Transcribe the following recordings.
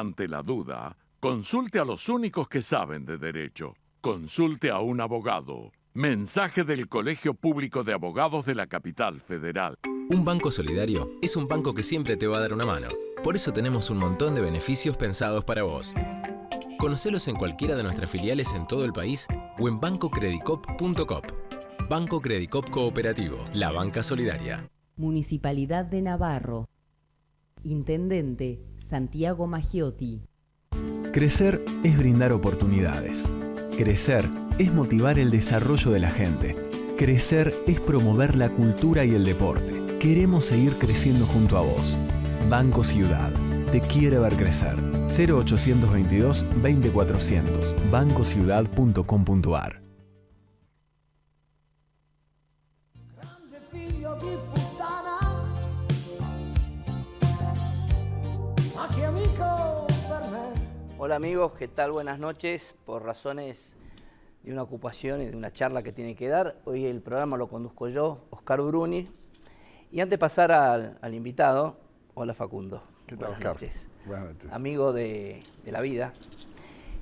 Ante la duda, consulte a los únicos que saben de derecho. Consulte a un abogado. Mensaje del Colegio Público de Abogados de la Capital Federal. Un banco solidario es un banco que siempre te va a dar una mano. Por eso tenemos un montón de beneficios pensados para vos. Conocelos en cualquiera de nuestras filiales en todo el país o en bancocredicop.com. Banco Credicop Cooperativo, la banca solidaria. Municipalidad de Navarro. Intendente Santiago Maggiotti. Crecer es brindar oportunidades. Crecer es motivar el desarrollo de la gente. Crecer es promover la cultura y el deporte. Queremos seguir creciendo junto a vos. Banco Ciudad. Te quiere ver crecer. 0822 20400. bancociudad.com.ar. Hola amigos, ¿qué tal? Buenas noches. Por razones de una ocupación y de una charla que tiene que dar, hoy el programa lo conduzco yo, Oscar Bruni. Y antes de pasar al invitado, hola Facundo. ¿Qué tal, Buenas Oscar? noches. Buenas noches. Amigo de la vida.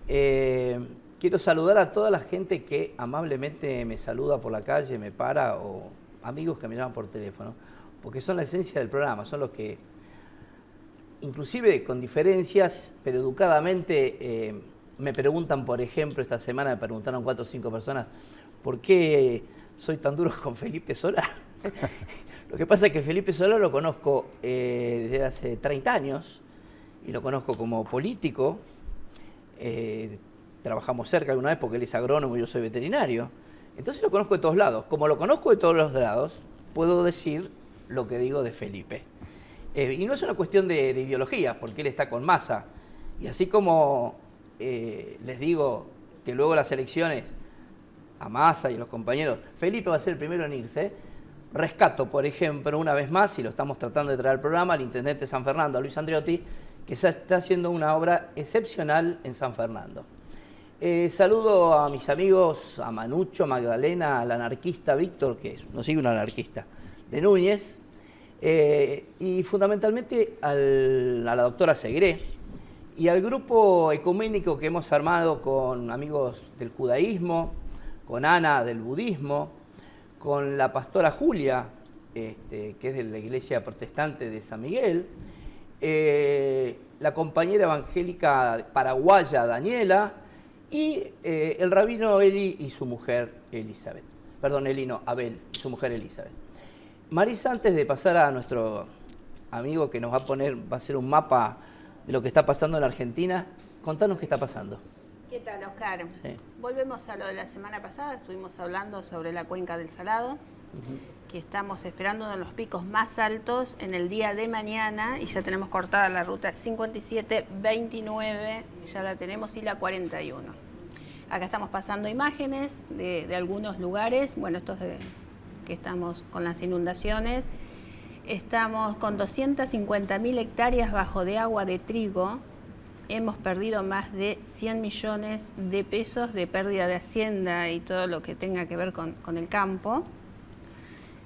Quiero saludar a toda la gente que amablemente me saluda por la calle, me para, o amigos que me llaman por teléfono, porque son la esencia del programa, son los que, inclusive con diferencias, pero educadamente, me preguntan, por ejemplo, esta semana me preguntaron 4 o 5 personas, ¿por qué soy tan duro con Felipe Solá? Lo que pasa es que Felipe Solá lo conozco desde hace 30 años, y lo conozco como político. Trabajamos cerca alguna vez porque él es agrónomo y yo soy veterinario. Entonces lo conozco de todos lados. Como lo conozco de todos los lados, puedo decir lo que digo de Felipe. Y no es una cuestión de ideologías, porque él está con Massa. Y así como les digo que luego de las elecciones, a Massa y a los compañeros, Felipe va a ser el primero en irse. Rescato, por ejemplo, una vez más, y lo estamos tratando de traer al programa, al intendente de San Fernando, a Luis Andreotti, que ya está haciendo una obra excepcional en San Fernando. Saludo a mis amigos, a Manucho, Magdalena, al anarquista Víctor, que no sigue un anarquista, de Núñez, y fundamentalmente a la doctora Segré, y al grupo ecuménico que hemos armado con amigos del judaísmo, con Ana del budismo, con la pastora Julia, que es de la iglesia protestante de San Miguel, la compañera evangélica paraguaya Daniela y el rabino Eli y su mujer Elizabeth. Perdón, Eli no, Abel y su mujer Elizabeth. Marisa, antes de pasar a nuestro amigo que nos va a hacer un mapa de lo que está pasando en la Argentina, contanos qué está pasando. ¿Qué tal, Oscar? Sí. Volvemos a lo de la semana pasada, estuvimos hablando sobre la cuenca del Salado, que estamos esperando uno de los picos más altos en el día de mañana, y ya tenemos cortada la ruta 57, 29, ya la tenemos, y la 41. Acá estamos pasando imágenes de algunos lugares, bueno, estos que estamos con las inundaciones. Estamos con 250.000 hectáreas bajo de agua de trigo. Hemos perdido más de 100 millones de pesos de pérdida de hacienda y todo lo que tenga que ver con el campo.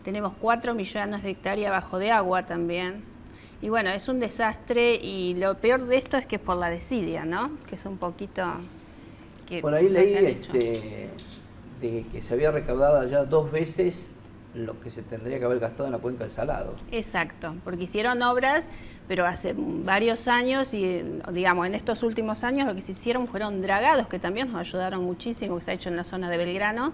Tenemos 4 millones de hectáreas bajo de agua también. Y bueno, es un desastre, y lo peor de esto es que es por la desidia, ¿no? Que es un poquito... que por ahí leí de que se había recaudado ya 2 veces lo que se tendría que haber gastado en la cuenca del Salado. Exacto, porque hicieron obras, pero hace varios años, y digamos en estos últimos años lo que se hicieron fueron dragados, que también nos ayudaron muchísimo, que se ha hecho en la zona de Belgrano,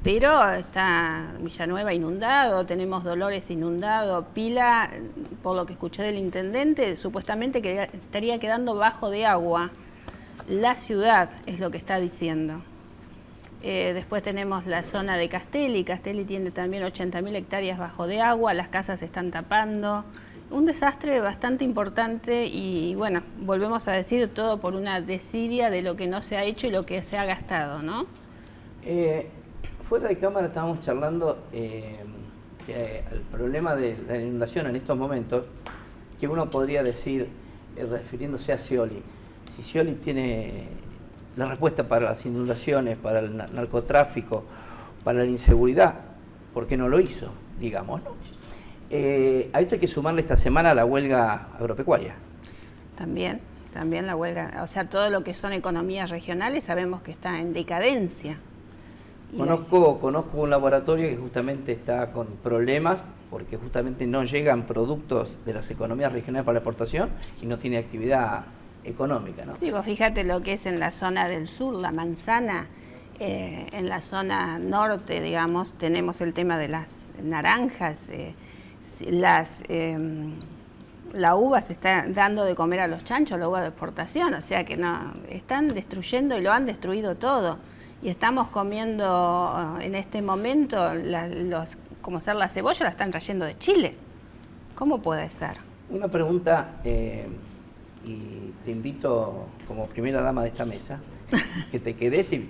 pero está Villanueva inundado, tenemos Dolores inundado, Pila, por lo que escuché del intendente, supuestamente que estaría quedando bajo de agua. La ciudad es lo que está diciendo. Después tenemos la zona de Castelli. Castelli tiene también 80.000 hectáreas bajo de agua, las casas se están tapando. Un desastre bastante importante, y bueno, volvemos a decir, todo por una desidia de lo que no se ha hecho y lo que se ha gastado, ¿no? Fuera de cámara estábamos charlando que el problema de la inundación en estos momentos, que uno podría decir, refiriéndose a Scioli, si Scioli tiene la respuesta para las inundaciones, para el narcotráfico, para la inseguridad, ¿por qué no lo hizo? Digamos, ¿no? A esto hay que sumarle esta semana la huelga agropecuaria. También, también la huelga, o sea, todo lo que son economías regionales sabemos que está en decadencia. Conozco un laboratorio que justamente está con problemas porque justamente no llegan productos de las economías regionales para la exportación y no tiene actividad económica, ¿no? Sí, vos fíjate lo que es en la zona del sur, la manzana, en la zona norte, digamos, tenemos el tema de las naranjas, la uva se está dando de comer a los chanchos, la uva de exportación, o sea que no, están destruyendo y lo han destruido todo. Y estamos comiendo en este momento, como ser la cebolla, la están trayendo de Chile. ¿Cómo puede ser? Una pregunta, y te invito como primera dama de esta mesa, que te quedes y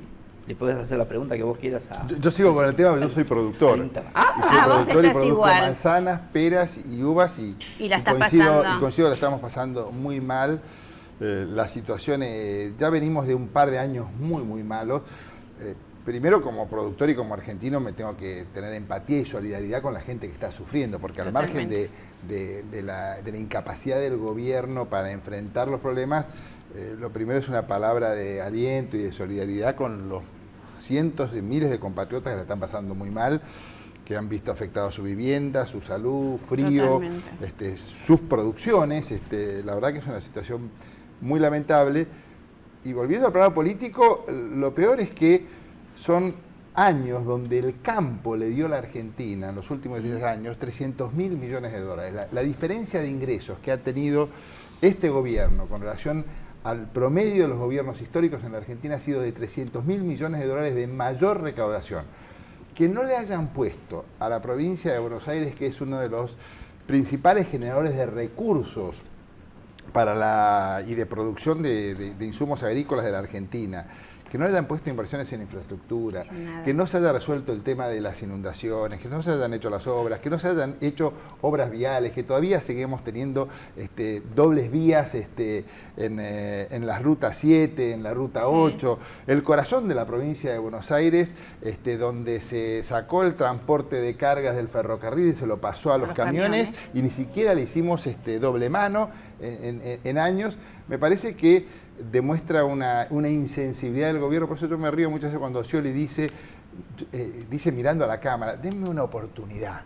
le puedes hacer la pregunta que vos quieras a... Yo sigo con el tema, porque yo soy productor. Y soy vos productor y estás producto igual. manzanas, peras y uvas y la estás pasando. Y coincido, la estamos pasando muy mal. La situación, ya venimos de un par de años muy malos. Primero, como productor y como argentino, me tengo que tener empatía y solidaridad con la gente que está sufriendo, porque al margen de la incapacidad del gobierno para enfrentar los problemas, lo primero es una palabra de aliento y de solidaridad con los cientos de miles de compatriotas que la están pasando muy mal, que han visto afectadas su vivienda, su salud, frío, sus producciones. La verdad que es una situación muy lamentable. Y volviendo al plano político, lo peor es que son años donde el campo le dio a la Argentina, en los últimos 10 años, 300.000 millones de dólares. La diferencia de ingresos que ha tenido este gobierno con relación al promedio de los gobiernos históricos en la Argentina ha sido de 300.000 millones de dólares de mayor recaudación. Que no le hayan puesto a la provincia de Buenos Aires, que es uno de los principales generadores de recursos y de producción de insumos agrícolas de la Argentina, que no le hayan puesto inversiones en infraestructura, que no se haya resuelto el tema de las inundaciones, que no se hayan hecho las obras, que no se hayan hecho obras viales, que todavía seguimos teniendo dobles vías en la ruta 7, en la ruta 8, el corazón de la provincia de Buenos Aires, donde se sacó el transporte de cargas del ferrocarril y se lo pasó a los camiones y ni siquiera le hicimos doble mano en años. Me parece que demuestra una insensibilidad del gobierno. Por eso yo me río muchas veces cuando Scioli dice mirando a la cámara, denme una oportunidad.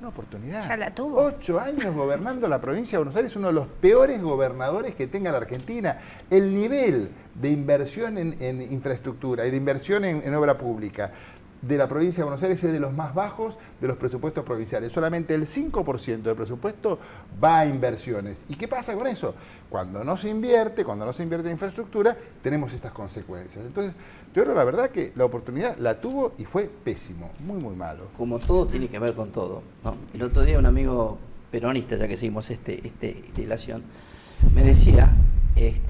Una oportunidad. Ya la tuvo. 8 años gobernando la provincia de Buenos Aires, uno de los peores gobernadores que tenga la Argentina. El nivel de inversión en infraestructura y de inversión en obra pública de la provincia de Buenos Aires es de los más bajos de los presupuestos provinciales. Solamente el 5% del presupuesto va a inversiones. ¿Y qué pasa con eso? Cuando no se invierte en infraestructura, tenemos estas consecuencias. Entonces, yo creo la verdad que la oportunidad la tuvo y fue pésimo, muy malo. Como todo tiene que ver con todo, ¿no? El otro día un amigo peronista, ya que seguimos esta ilación, me decía,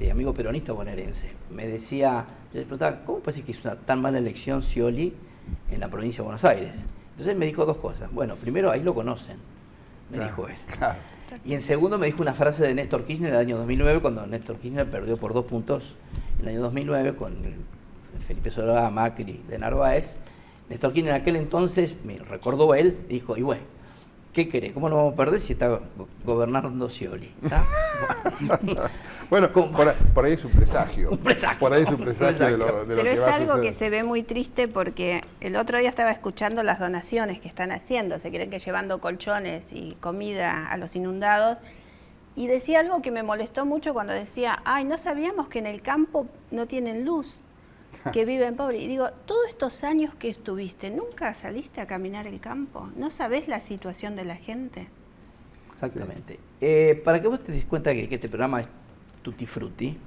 amigo peronista bonaerense, me decía, yo le preguntaba, ¿cómo puede ser que hizo una tan mala elección Scioli en la provincia de Buenos Aires? Entonces él me dijo dos cosas. Bueno, primero, ahí lo conocen, me dijo él. Claro. Y en segundo me dijo una frase de Néstor Kirchner en el año 2009, cuando Néstor Kirchner perdió por 2 puntos en el año 2009 con Felipe Solá, Macri, de Narváez. Néstor Kirchner en aquel entonces, me recordó él, dijo, y bueno, ¿qué querés? ¿Cómo no vamos a perder si está gobernando Scioli? Bueno, por ahí es un presagio. Un presagio. Por ahí es un presagio de lo que va a suceder. Pero es algo que se ve muy triste porque el otro día estaba escuchando las donaciones que están haciendo, se creen que llevando colchones y comida a los inundados, y decía algo que me molestó mucho cuando decía, ay, no sabíamos que en el campo no tienen luz, que viven pobres. Y digo, todos estos años que estuviste, ¿nunca saliste a caminar el campo? ¿No sabés la situación de la gente? Exactamente. Para que vos te des cuenta que este programa es tutti frutti,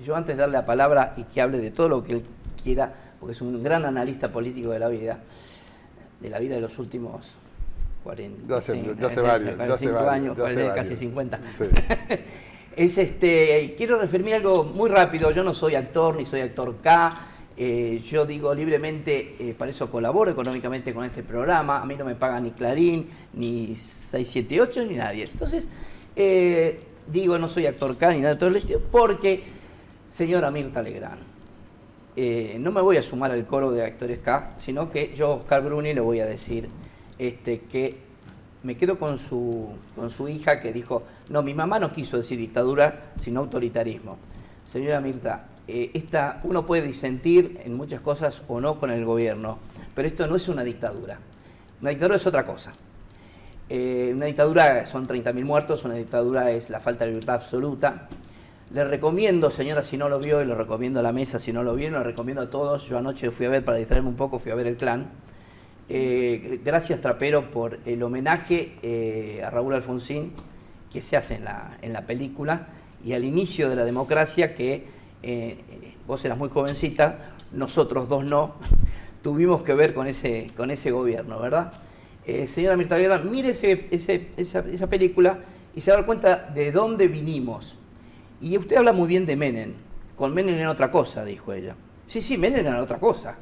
yo antes de darle la palabra y que hable de todo lo que él quiera, porque es un gran analista político de la vida de los últimos 40, años, casi 50. Sí. Quiero referirme a algo muy rápido. Yo no soy actor, ni soy actor K. Yo digo libremente, para eso colaboro económicamente con este programa. A mí no me paga ni Clarín, ni 678, ni nadie. Entonces, digo, no soy actor K ni nada de todo el estilo, porque, señora Mirta Legrand, no me voy a sumar al coro de actores K, sino que yo, Oscar Bruni, le voy a decir que me quedo con su hija que dijo, no, mi mamá no quiso decir dictadura, sino autoritarismo. Señora Mirta, uno puede disentir en muchas cosas o no con el gobierno, pero esto no es una dictadura. Una dictadura es otra cosa. Una dictadura son 30.000 muertos, una dictadura es la falta de libertad absoluta. Le recomiendo, señora, si no lo vio, y lo recomiendo a la mesa si no lo vieron, lo recomiendo a todos. Yo anoche fui a ver, para distraerme un poco, fui a ver El Clan. Gracias, Trapero, por el homenaje a Raúl Alfonsín que se hace en la película y al inicio de la democracia que vos eras muy jovencita, nosotros dos no, tuvimos que ver con ese gobierno, ¿verdad? Señora Mirta Legrand, mire esa película y se va a dar cuenta de dónde vinimos. Y usted habla muy bien de Menem. Con Menem era otra cosa, dijo ella. Sí, Menem era otra cosa.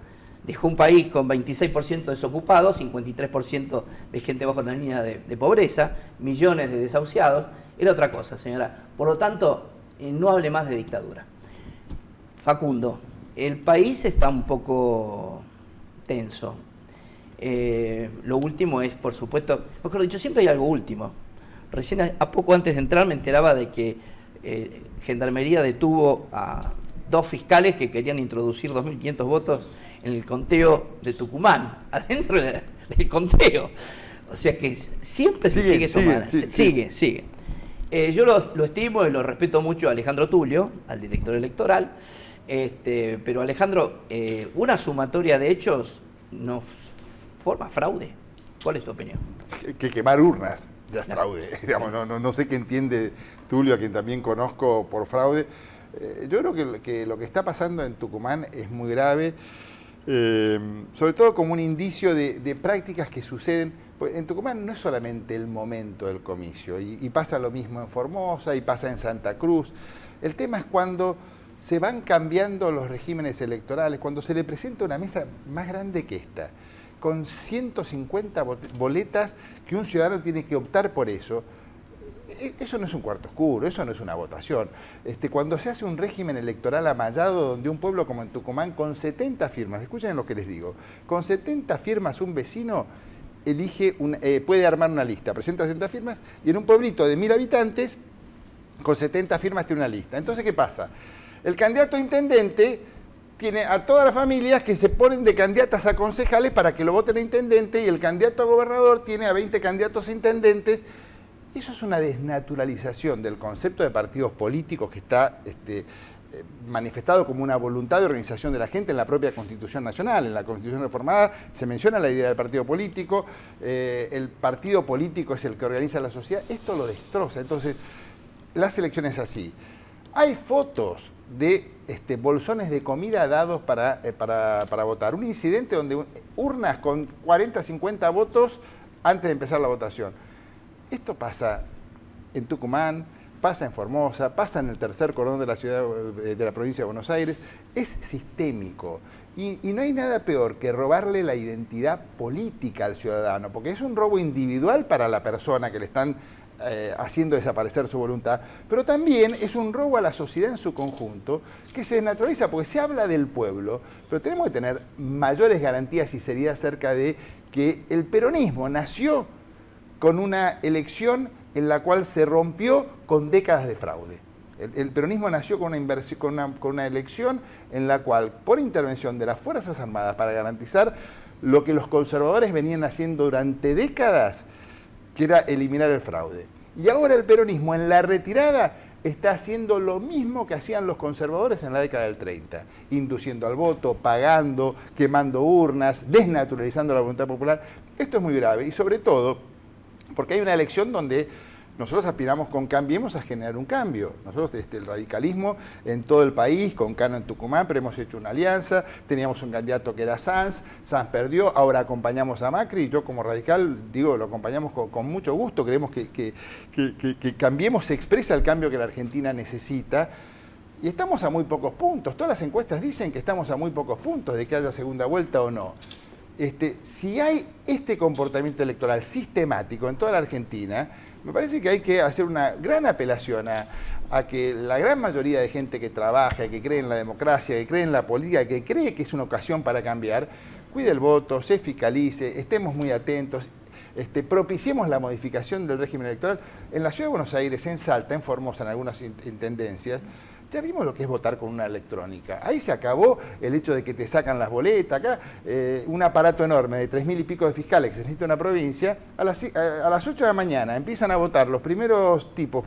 Dejó un país con 26% desocupado, 53% de gente bajo la línea de pobreza, millones de desahuciados. Era otra cosa, señora. Por lo tanto, no hable más de dictadura. Facundo, el país está un poco tenso. Lo último es, por supuesto, mejor dicho, siempre hay algo último. Recién, a poco antes de entrar, me enteraba de que Gendarmería detuvo a 2 fiscales que querían introducir 2.500 votos en el conteo de Tucumán, adentro del conteo. O sea que siempre se sigue sumando. Sigue. Yo lo estimo y lo respeto mucho a Alejandro Tulio, al director electoral, pero Alejandro, una sumatoria de hechos no forma fraude. ¿Cuál es tu opinión? Que quemar urnas ya es fraude. Digamos, no sé qué entiende Tulio, a quien también conozco, por fraude. Yo creo que lo que está pasando en Tucumán es muy grave, sobre todo como un indicio de prácticas que suceden. En Tucumán no es solamente el momento del comicio, y pasa lo mismo en Formosa, y pasa en Santa Cruz. El tema es cuando se van cambiando los regímenes electorales, cuando se le presenta una mesa más grande que esta, con 150 boletas que un ciudadano tiene que optar por eso. Eso no es un cuarto oscuro, eso no es una votación. Cuando se hace un régimen electoral amallado, donde un pueblo como en Tucumán, con 70 firmas, escuchen lo que les digo, con 70 firmas un vecino elige puede armar una lista, presenta 70 firmas, y en un pueblito de 1.000 habitantes, con 70 firmas tiene una lista. Entonces, ¿qué pasa? El candidato a intendente tiene a todas las familias que se ponen de candidatas a concejales para que lo voten a intendente, y el candidato a gobernador tiene a 20 candidatos a intendentes. Eso es una desnaturalización del concepto de partidos políticos que está manifestado como una voluntad de organización de la gente en la propia Constitución Nacional. En la Constitución reformada se menciona la idea del partido político, el partido político es el que organiza la sociedad. Esto lo destroza. Entonces, las elecciones así. Hay fotos de bolsones de comida dados para votar. Un incidente donde urnas con 40, 50 votos antes de empezar la votación. Esto pasa en Tucumán, pasa en Formosa, pasa en el tercer cordón de la ciudad, de la provincia de Buenos Aires. Es sistémico. Y no hay nada peor que robarle la identidad política al ciudadano, porque es un robo individual para la persona que le están haciendo desaparecer su voluntad, pero también es un robo a la sociedad en su conjunto, que se desnaturaliza, porque se habla del pueblo, pero tenemos que tener mayores garantías y seriedad acerca de que el peronismo nació con una elección en la cual se rompió con décadas de fraude. El peronismo nació con una elección en la cual, por intervención de las Fuerzas Armadas para garantizar lo que los conservadores venían haciendo durante décadas, que era eliminar el fraude. Y ahora el peronismo, en la retirada, está haciendo lo mismo que hacían los conservadores en la década del 30, induciendo al voto, pagando, quemando urnas, desnaturalizando la voluntad popular. Esto es muy grave, y sobre todo porque hay una elección donde nosotros aspiramos con Cambiemos a generar un cambio. Nosotros, el radicalismo en todo el país, con Cano en Tucumán, pero hemos hecho una alianza, teníamos un candidato que era Sanz perdió, ahora acompañamos a Macri, y yo como radical, lo acompañamos con mucho gusto, creemos que Cambiemos se expresa el cambio que la Argentina necesita, y estamos a muy pocos puntos. Todas las encuestas dicen que estamos a muy pocos puntos de que haya segunda vuelta o no. Si hay este comportamiento electoral sistemático en toda la Argentina, me parece que hay que hacer una gran apelación a que la gran mayoría de gente que trabaja, que cree en la democracia, que cree en la política, que cree que es una ocasión para cambiar, cuide el voto, se fiscalice, estemos muy atentos. propiciemos la modificación del régimen electoral. En la Ciudad de Buenos Aires, en Salta, en Formosa, en algunas intendencias, ya vimos lo que es votar con una electrónica. Ahí se acabó el hecho de que te sacan las boletas. Acá, un aparato enorme de 3.000 y pico de fiscales que se necesita una provincia, a las 8 de la mañana empiezan a votar los primeros tipos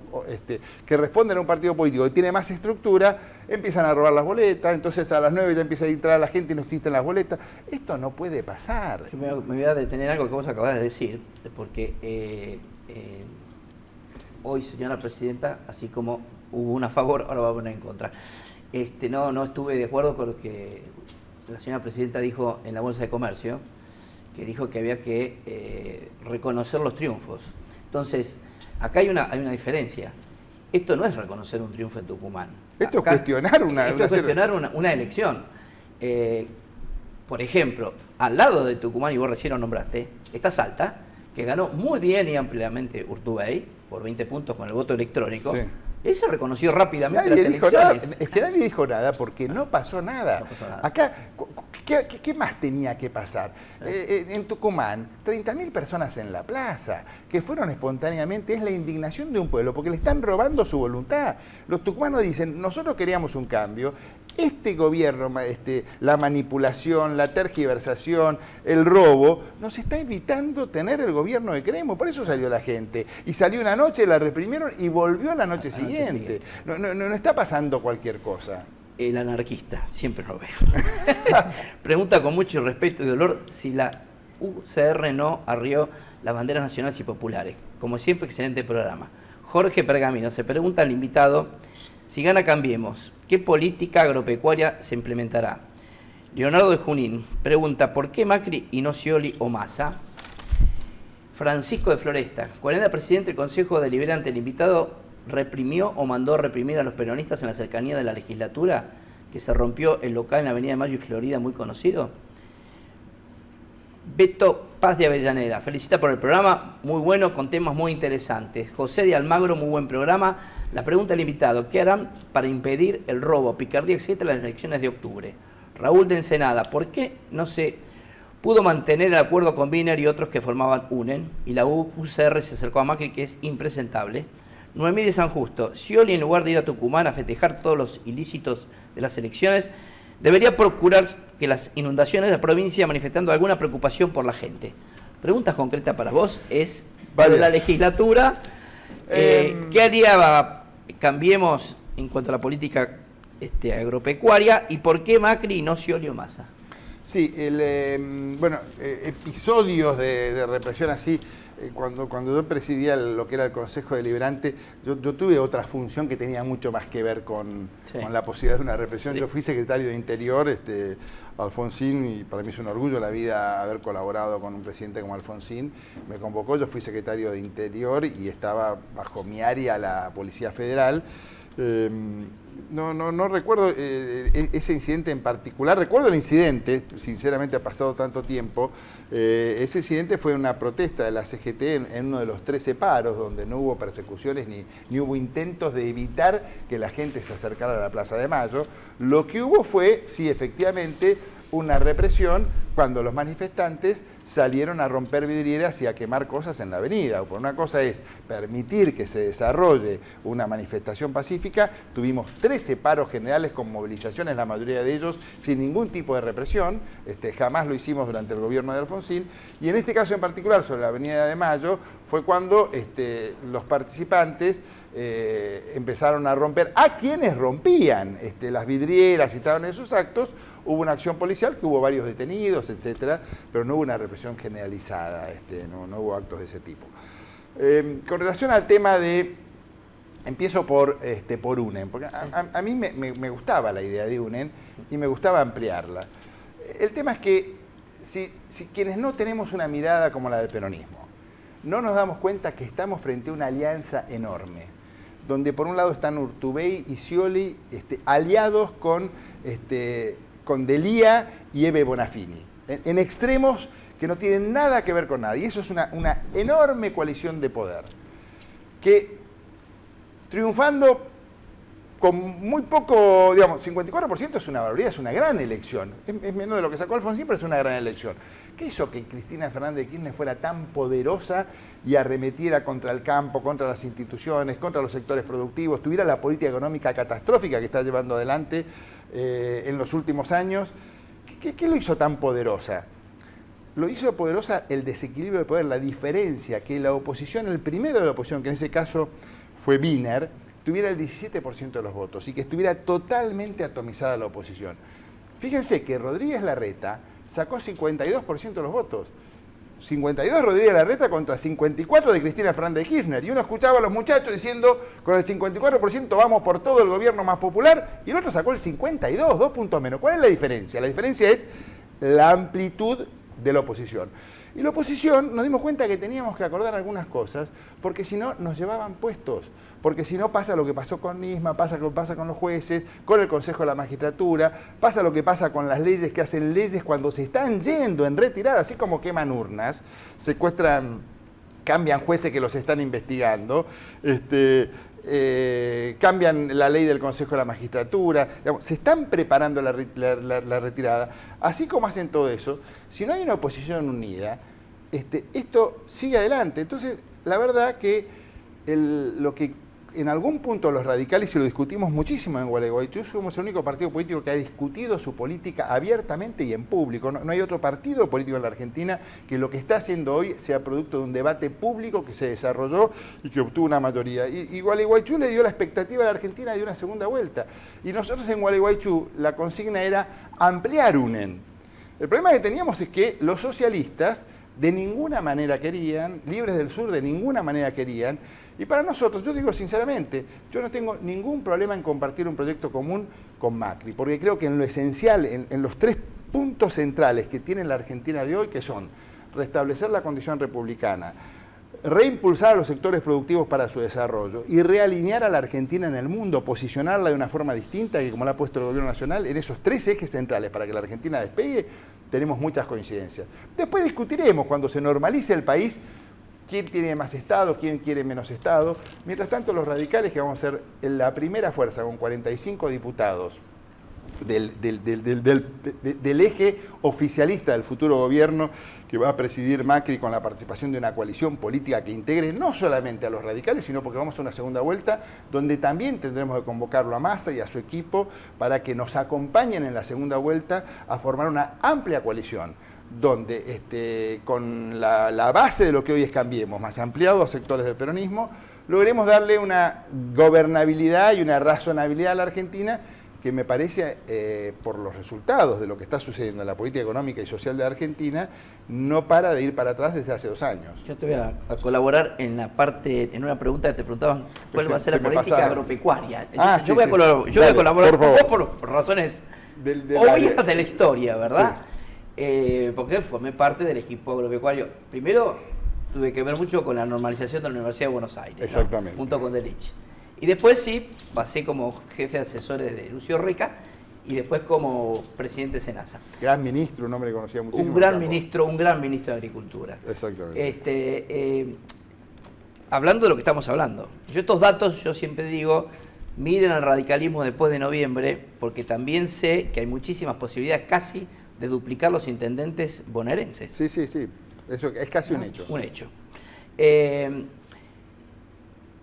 que responden a un partido político que tiene más estructura, empiezan a robar las boletas, entonces a las 9 ya empieza a entrar la gente y no existen las boletas. Esto no puede pasar. Yo me voy a detener en algo que vos acabás de decir, porque hoy, señora presidenta, así como hubo una a favor, ahora va a poner en contra. No estuve de acuerdo con lo que la señora presidenta dijo en la Bolsa de Comercio, que dijo que había que reconocer los triunfos. Entonces, acá hay una diferencia. Esto no es reconocer un triunfo en Tucumán. Esto es cuestionar una elección. Por ejemplo, al lado de Tucumán, y vos recién lo nombraste, está Salta, que ganó muy bien y ampliamente Urtubey, por 20 puntos con el voto electrónico. Sí. Él se reconoció rápidamente las elecciones. Es que nadie dijo nada porque no pasó nada. Acá, ¿qué más tenía que pasar? Sí. En Tucumán, 30.000 personas en la plaza, que fueron espontáneamente, es la indignación de un pueblo, porque le están robando su voluntad. Los tucumanos dicen, nosotros queríamos un cambio. Este gobierno, la manipulación, la tergiversación, el robo, nos está evitando tener el gobierno que queremos. Por eso salió la gente. Y salió una noche, la reprimieron y volvió la noche siguiente. No está pasando cualquier cosa. El anarquista, siempre lo veo. Pregunta con mucho respeto y dolor si la UCR no arrió las banderas nacionales y populares. Como siempre, excelente programa. Jorge Pergamino se pregunta al invitado: si gana Cambiemos, ¿qué política agropecuaria se implementará? Leonardo de Junín pregunta: ¿por qué Macri y no Scioli o Massa? Francisco de Floresta: ¿cuál era el presidente del Consejo Deliberante? El invitado reprimió o mandó reprimir a los peronistas en la cercanía de la legislatura, que se rompió el local en la Avenida de Mayo y Florida, muy conocido. Beto Paz de Avellaneda: felicita por el programa, muy bueno, con temas muy interesantes. José de Almagro: muy buen programa. La pregunta al invitado: ¿qué harán para impedir el robo, picardía, etcétera, en las elecciones de octubre? Raúl de Ensenada: ¿por qué no se pudo mantener el acuerdo con Wiener y otros que formaban UNEN y la UCR se acercó a Macri, que es impresentable? Noemí de San Justo: Scioli, en lugar de ir a Tucumán a festejar todos los ilícitos de las elecciones, debería procurar que las inundaciones de la provincia, manifestando alguna preocupación por la gente. Preguntas concretas para vos es, para la legislatura, ¿qué haría Cambiemos en cuanto a la política agropecuaria y por qué Macri y no Scioli o Massa? Sí, episodios de represión así. Cuando yo presidía lo que era el Consejo Deliberante, yo tuve otra función que tenía mucho más que ver con la posibilidad de una represión. Sí. Yo fui secretario de Interior, Alfonsín, y para mí es un orgullo la vida haber colaborado con un presidente como Alfonsín. Me convocó, yo fui secretario de Interior y estaba bajo mi área la Policía Federal. No recuerdo ese incidente en particular. Recuerdo el incidente, sinceramente ha pasado tanto tiempo. Ese incidente fue una protesta de la CGT en uno de los 13 paros, donde no hubo persecuciones ni hubo intentos de evitar que la gente se acercara a la Plaza de Mayo. Lo que hubo fue, sí, efectivamente, una represión cuando los manifestantes salieron a romper vidrieras y a quemar cosas en la avenida. Por una cosa es permitir que se desarrolle una manifestación pacífica. Tuvimos 13 paros generales con movilizaciones, la mayoría de ellos sin ningún tipo de represión. Jamás lo hicimos durante el gobierno de Alfonsín. Y en este caso en particular, sobre la Avenida de Mayo, fue cuando los participantes empezaron a romper, a quienes rompían las vidrieras y estaban en sus actos. Hubo una acción policial, que hubo varios detenidos, etcétera, pero no hubo una represión generalizada, no hubo actos de ese tipo. Con relación al tema de, empiezo por UNEN, porque a mí me gustaba la idea de UNEN y me gustaba ampliarla. El tema es que si quienes no tenemos una mirada como la del peronismo, no nos damos cuenta que estamos frente a una alianza enorme, donde por un lado están Urtubey y Scioli aliados con Delía y Ebe Bonafini, en extremos que no tienen nada que ver con nada. Y eso es una enorme coalición de poder, que triunfando con muy poco, digamos, 54% es una barbaridad, es una gran elección. Es menos de lo que sacó Alfonsín, pero es una gran elección. ¿Qué hizo que Cristina Fernández de Kirchner fuera tan poderosa y arremetiera contra el campo, contra las instituciones, contra los sectores productivos, tuviera la política económica catastrófica que está llevando adelante en los últimos años? ¿Qué lo hizo tan poderosa? Lo hizo poderosa el desequilibrio de poder, la diferencia que la oposición, el primero de la oposición, que en ese caso fue Wiener, tuviera el 17% de los votos y que estuviera totalmente atomizada la oposición. Fíjense que Rodríguez Larreta sacó 52% de los votos. 52 Rodríguez Larreta contra 54 de Cristina Fernández de Kirchner. Y uno escuchaba a los muchachos diciendo, con el 54% vamos por todo el gobierno más popular, y el otro sacó el 52, 2 puntos menos. ¿Cuál es la diferencia? La diferencia es la amplitud de la oposición. Y la oposición nos dimos cuenta que teníamos que acordar algunas cosas, porque si no nos llevaban puestos, porque si no pasa lo que pasó con Nisma, pasa lo que pasa con los jueces, con el Consejo de la Magistratura, pasa lo que pasa con las leyes que hacen leyes cuando se están yendo en retirada, así como queman urnas, secuestran, cambian jueces que los están investigando, cambian la ley del Consejo de la Magistratura, digamos, se están preparando la retirada. Así como hacen todo eso, si no hay una oposición unida, esto sigue adelante. Entonces, la verdad que lo que en algún punto los radicales, y lo discutimos muchísimo en Gualeguaychú, somos el único partido político que ha discutido su política abiertamente y en público. No hay otro partido político en la Argentina que lo que está haciendo hoy sea producto de un debate público que se desarrolló y que obtuvo una mayoría. Y Gualeguaychú le dio la expectativa a la Argentina de una segunda vuelta. Y nosotros en Gualeguaychú la consigna era ampliar UNEN. El problema que teníamos es que los socialistas de ninguna manera querían, Libres del Sur de ninguna manera querían, y para nosotros, yo digo sinceramente, yo no tengo ningún problema en compartir un proyecto común con Macri, porque creo que en lo esencial, en los 3 puntos centrales que tiene la Argentina de hoy, que son restablecer la condición republicana, reimpulsar a los sectores productivos para su desarrollo y realinear a la Argentina en el mundo, posicionarla de una forma distinta que como la ha puesto el gobierno nacional, en esos 3 ejes centrales para que la Argentina despegue, tenemos muchas coincidencias. Después discutiremos cuando se normalice el país quién tiene más Estado, quién quiere menos Estado. Mientras tanto, los radicales, que vamos a ser la primera fuerza con 45 diputados del eje oficialista del futuro gobierno que va a presidir Macri con la participación de una coalición política que integre no solamente a los radicales, sino porque vamos a una segunda vuelta donde también tendremos que convocarlo a Massa y a su equipo para que nos acompañen en la segunda vuelta a formar una amplia coalición donde con la base de lo que hoy es Cambiemos, más ampliado a sectores del peronismo, logremos darle una gobernabilidad y una razonabilidad a la Argentina que me parece, por los resultados de lo que está sucediendo en la política económica y social de la Argentina, no para de ir para atrás desde hace 2 años. Yo te voy a colaborar en la parte, en una pregunta que te preguntaban, ¿cuál va a ser la política agropecuaria? Yo voy a colaborar con vos por razones obvias de la historia, ¿verdad? Sí. Porque formé parte del equipo agropecuario. Primero, tuve que ver mucho con la normalización de la Universidad de Buenos Aires. Exactamente. ¿No? Junto con Delich. Y después sí, pasé como jefe de asesores de Lucio Reca y después como presidente de Senasa. Gran ministro, un hombre que conocía muchísimo. Un gran ministro de Agricultura. Exactamente. Hablando de lo que estamos hablando. Yo estos datos, yo siempre digo, miren al radicalismo después de noviembre, porque también sé que hay muchísimas posibilidades casi de duplicar los intendentes bonaerenses. Sí. Eso es casi un hecho. Un hecho.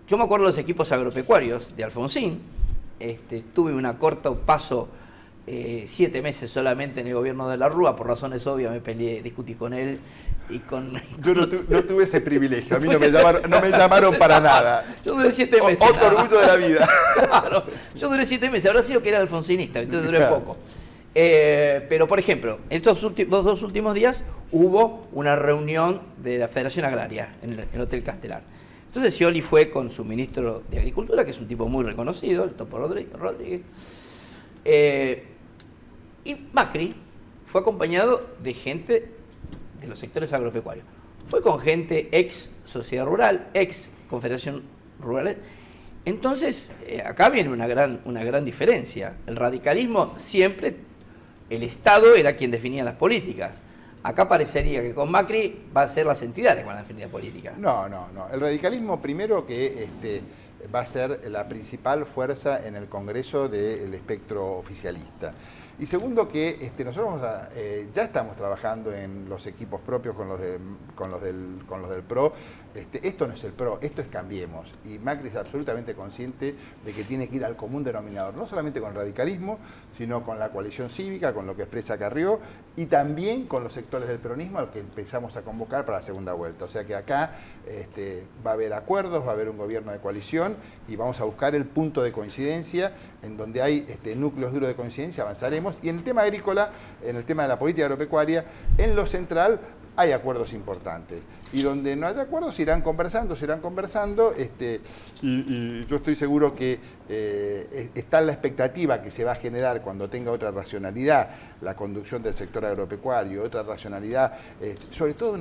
Yo me acuerdo de los equipos agropecuarios de Alfonsín. Tuve un corto paso, 7 meses solamente en el gobierno de la Rúa, por razones obvias me peleé, discutí con él y con... Yo no tuve ese privilegio, a mí no me llamaron para nada. Yo duré 7 meses. Otro orgullo de la vida. Claro, yo duré 7 meses, habrá sido que era alfonsinista, entonces duré poco. Pero, por ejemplo, estos los 2 últimos días hubo una reunión de la Federación Agraria en el Hotel Castelar. Entonces Scioli fue con su ministro de Agricultura, que es un tipo muy reconocido, el Topo Rodríguez, y Macri fue acompañado de gente de los sectores agropecuarios. Fue con gente ex Sociedad Rural, ex Confederación Rural. Entonces, acá viene una gran diferencia. El radicalismo siempre, el Estado era quien definía las políticas. Acá parecería que con Macri va a ser las entidades que van a definir la política. No. El radicalismo, primero que va a ser la principal fuerza en el Congreso del espectro oficialista. Y segundo, que nosotros ya estamos trabajando en los equipos propios con los del PRO. Esto no es el PRO, esto es Cambiemos. Y Macri es absolutamente consciente de que tiene que ir al común denominador, no solamente con el radicalismo, sino con la coalición cívica, con lo que expresa Carrió, y también con los sectores del peronismo a los que empezamos a convocar para la segunda vuelta. O sea que acá va a haber acuerdos, va a haber un gobierno de coalición y vamos a buscar el punto de coincidencia. En donde hay núcleos duros de coincidencia avanzaremos. Y en el tema agrícola, en el tema de la política agropecuaria, en lo central hay acuerdos importantes. Y donde no haya acuerdos se irán conversando. Y yo estoy seguro que está la expectativa que se va a generar cuando tenga otra racionalidad la conducción del sector agropecuario, otra racionalidad, sobre todo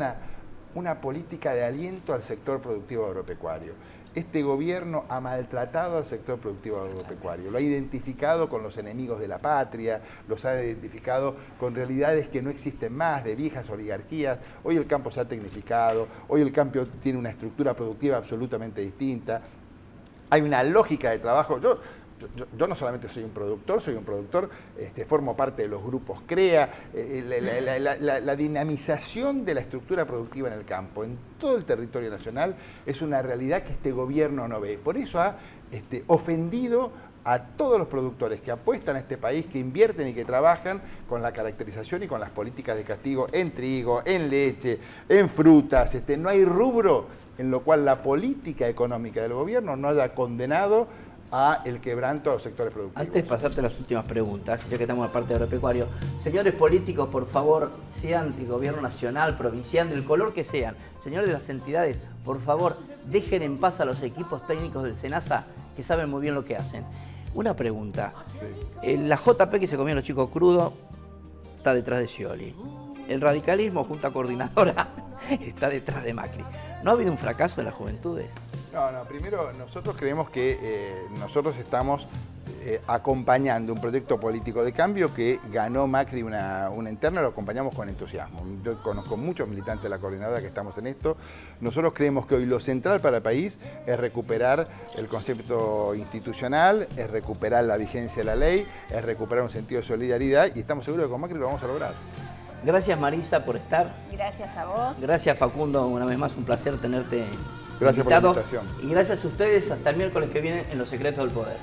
una política de aliento al sector productivo agropecuario. Este gobierno ha maltratado al sector productivo agropecuario, lo ha identificado con los enemigos de la patria, los ha identificado con realidades que no existen más, de viejas oligarquías. Hoy el campo se ha tecnificado, hoy el campo tiene una estructura productiva absolutamente distinta. Hay una lógica de trabajo. Yo no solamente soy un productor, formo parte de los grupos CREA, la dinamización de la estructura productiva en el campo, en todo el territorio nacional, es una realidad que este gobierno no ve. Por eso ha ofendido a todos los productores que apuestan a este país, que invierten y que trabajan con la caracterización y con las políticas de castigo en trigo, en leche, en frutas. No hay rubro en lo cual la política económica del gobierno no haya condenado a el quebranto a los sectores productivos. Antes de pasarte las últimas preguntas, ya que estamos en la parte de agropecuario, señores políticos, por favor, sean de gobierno nacional, provincial, del color que sean, señores de las entidades, por favor, dejen en paz a los equipos técnicos del SENASA, que saben muy bien lo que hacen. Una pregunta, la JP que se comían los chicos crudos está detrás de Scioli. El radicalismo, Junta Coordinadora, está detrás de Macri. ¿No ha habido un fracaso en las juventudes? No, primero nosotros creemos que nosotros estamos acompañando un proyecto político de cambio que ganó Macri una interna, lo acompañamos con entusiasmo. Yo conozco muchos militantes de la coordinadora que estamos en esto. Nosotros creemos que hoy lo central para el país es recuperar el concepto institucional, es recuperar la vigencia de la ley, es recuperar un sentido de solidaridad y estamos seguros de que con Macri lo vamos a lograr. Gracias Marisa por estar. Gracias a vos. Gracias Facundo, una vez más un placer tenerte Gracias invitado. por la invitación. Y gracias a ustedes, hasta el miércoles que viene en Los Secretos del Poder.